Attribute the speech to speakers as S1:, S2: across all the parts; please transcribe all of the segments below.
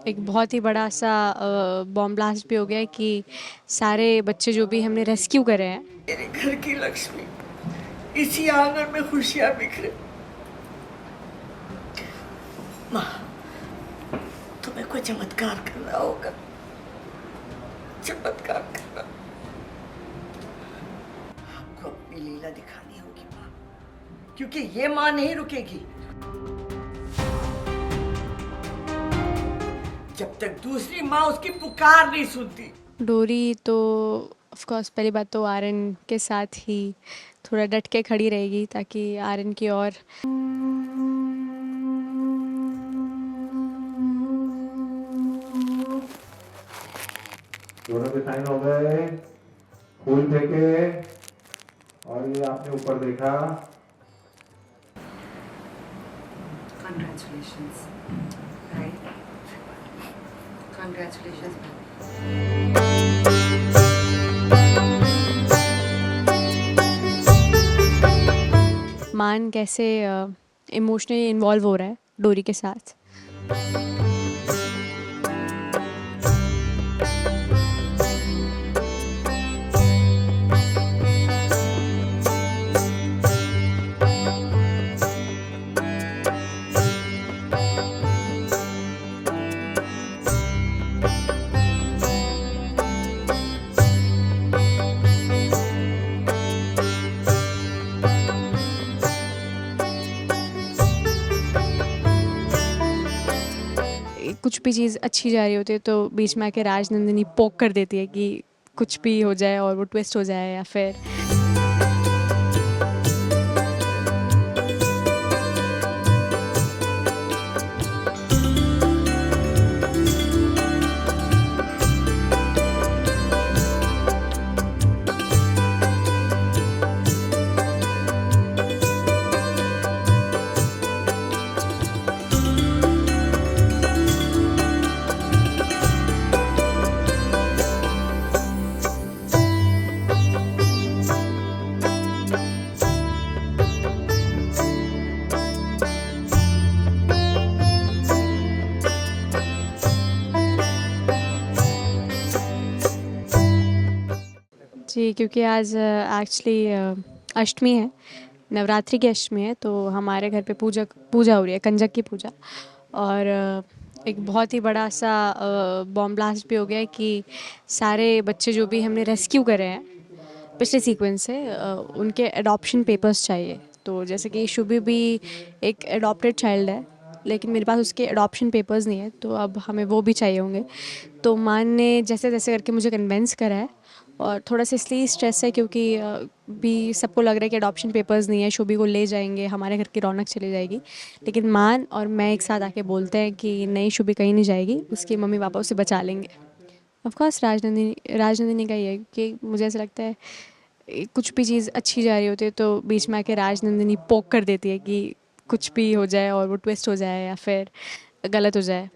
S1: एक बहुत ही बड़ा सा बॉम्ब ब्लास्ट भी हो गया कि सारे बच्चे जो भी हमने रेस्क्यू करे हैं।
S2: मेरे घर की लक्ष्मी, इसी आंगन में खुशियां बिखरे। माँ, तुम्हें कोई चमत्कार करना होगा, चमत्कार करना। आपको अपनी लीला दिखानी होगी माँ, क्योंकि ये माँ नहीं रुकेगी जब तक दूसरी माँ उसकी पुकार नहीं सुनती।
S1: डोरी तो ऑफ कोर्स पहली बात तो आर्यन के साथ ही थोड़ा डट के खड़ी रहेगी ताकि आर्यन की और
S3: दोनों के साइन हो गए, फूल फेंके और ये आपने ऊपर देखा।
S4: Congratulations. Right? Congratulations.
S1: मान कैसे इमोशनली इन्वॉल्व हो रहा है डोरी के साथ। कुछ भी चीज़ अच्छी जा रही होती है तो बीच में आके राजनंदिनी पोक कर देती है कि कुछ भी हो जाए और वो ट्विस्ट हो जाए या फिर जी क्योंकि आज एक्चुअली अष्टमी है, नवरात्रि की अष्टमी है, तो हमारे घर पे पूजा पूजा हो रही है, कंजक की पूजा। और एक बहुत ही बड़ा सा बॉम्ब ब्लास्ट भी हो गया है कि सारे बच्चे जो भी हमने रेस्क्यू करे हैं पिछले सीक्वेंस से उनके एडॉप्शन पेपर्स चाहिए। तो जैसे कि शुभी भी एक एडॉप्टेड चाइल्ड है, लेकिन मेरे पास उसके एडॉप्शन पेपर्स नहीं है, तो अब हमें वो भी चाहिए होंगे। तो मान ने जैसे तैसे करके मुझे कन्विंस करा है, और थोड़ा सा इसलिए स्ट्रेस है क्योंकि भी सबको लग रहा है कि अडॉप्शन पेपर्स नहीं है, शुभी को ले जाएंगे, हमारे घर की रौनक चली जाएगी। लेकिन मान और मैं एक साथ आके बोलते हैं कि नहीं, शुभी कहीं नहीं जाएगी, उसके मम्मी पापा उसे बचा लेंगे। ऑफ कोर्स राजनंदिनी का ही है, क्योंकि मुझे ऐसा लगता है कुछ भी चीज़ अच्छी जा रही होती है तो बीच में आके राजनंदिनी पोक कर देती है कि कुछ भी हो जाए और वो ट्विस्ट हो जाए या फिर गलत हो जाए।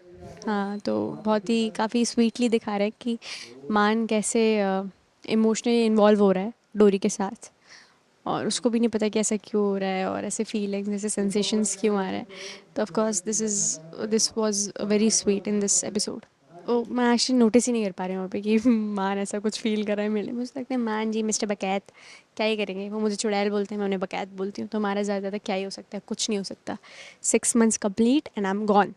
S1: हाँ, तो बहुत ही काफ़ी स्वीटली दिखा रहा है कि मान कैसे इमोशनली इन्वॉल्व हो रहा है डोरी के साथ, और उसको भी नहीं पता कि ऐसा क्यों हो रहा है और ऐसे फीलिंग्स, ऐसे सेंसेशंस क्यों आ रहे हैं। तो of course this was very sweet in this episode. Oh, मैं एक्चुअली नोटिस ही नहीं कर पा रही हूँ वहाँ पे कि मान ऐसा कुछ फील कर रहा है मेरे लिए। मुझे लगता है मान जी मिस्टर बकैत क्या ही करेंगे, वो मुझे चुड़ैल बोलते हैं, मैं उन्हें बकैत बोलती हूँ, तो हमारा ज़्यादा क्या ही हो सकता है, कुछ नहीं हो सकता। 6 months complete and I am gone.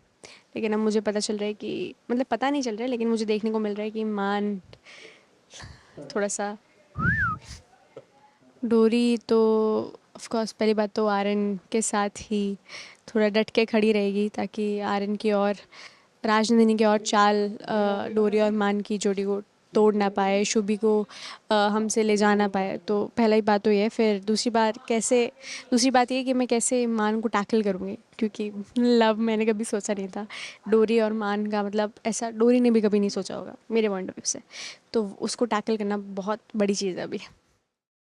S1: लेकिन अब मुझे पता चल रहा है कि मतलब पता नहीं चल रहा है, लेकिन मुझे देखने को मिल रहा है कि मान थोड़ा सा डोरी तो ऑफ कोर्स पहली बात तो आर्यन के साथ ही थोड़ा डट के खड़ी रहेगी ताकि आर्यन की और राजनंदिनी की और चाल डोरी और मान की जोड़ी को तोड़ ना पाए, शुभी को हमसे ले जा ना पाए। तो पहला ही बात तो ये है। फिर दूसरी बात ये कि मैं कैसे मान को टैकल करूँगी, क्योंकि लव मैंने कभी सोचा नहीं था डोरी और मान का, मतलब ऐसा डोरी ने भी कभी नहीं सोचा होगा मेरे पॉइंट ऑफ व्यू से। तो उसको टैकल करना बहुत बड़ी चीज़ है अभी।